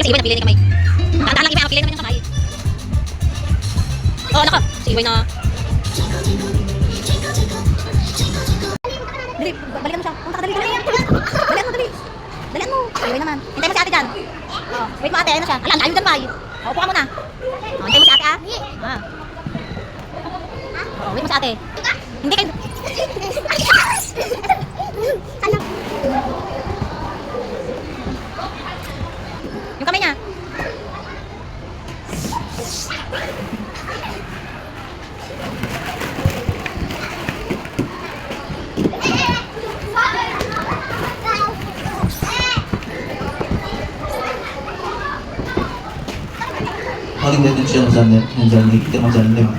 si Iway nagpili ng kamay. Dahan lang Iway, pili naman yung kamay. Oh, nako, si Iway na. Dali, balikan mo siya. Punta ka dali. Dalian mo, dali. Dalian mo. Si Iway naman. Hintay mo si ate dyan. Oh, wait mo ate, ano siya? Alam, ayun dyan, May. Upo ka muna. Oh, hintay mo si ate, ah. Ah. Oh, wait mo si ate. Hindi kayo. Yung kamay niya. Paling din siya sa nandiyan, hindi kita magdalhin.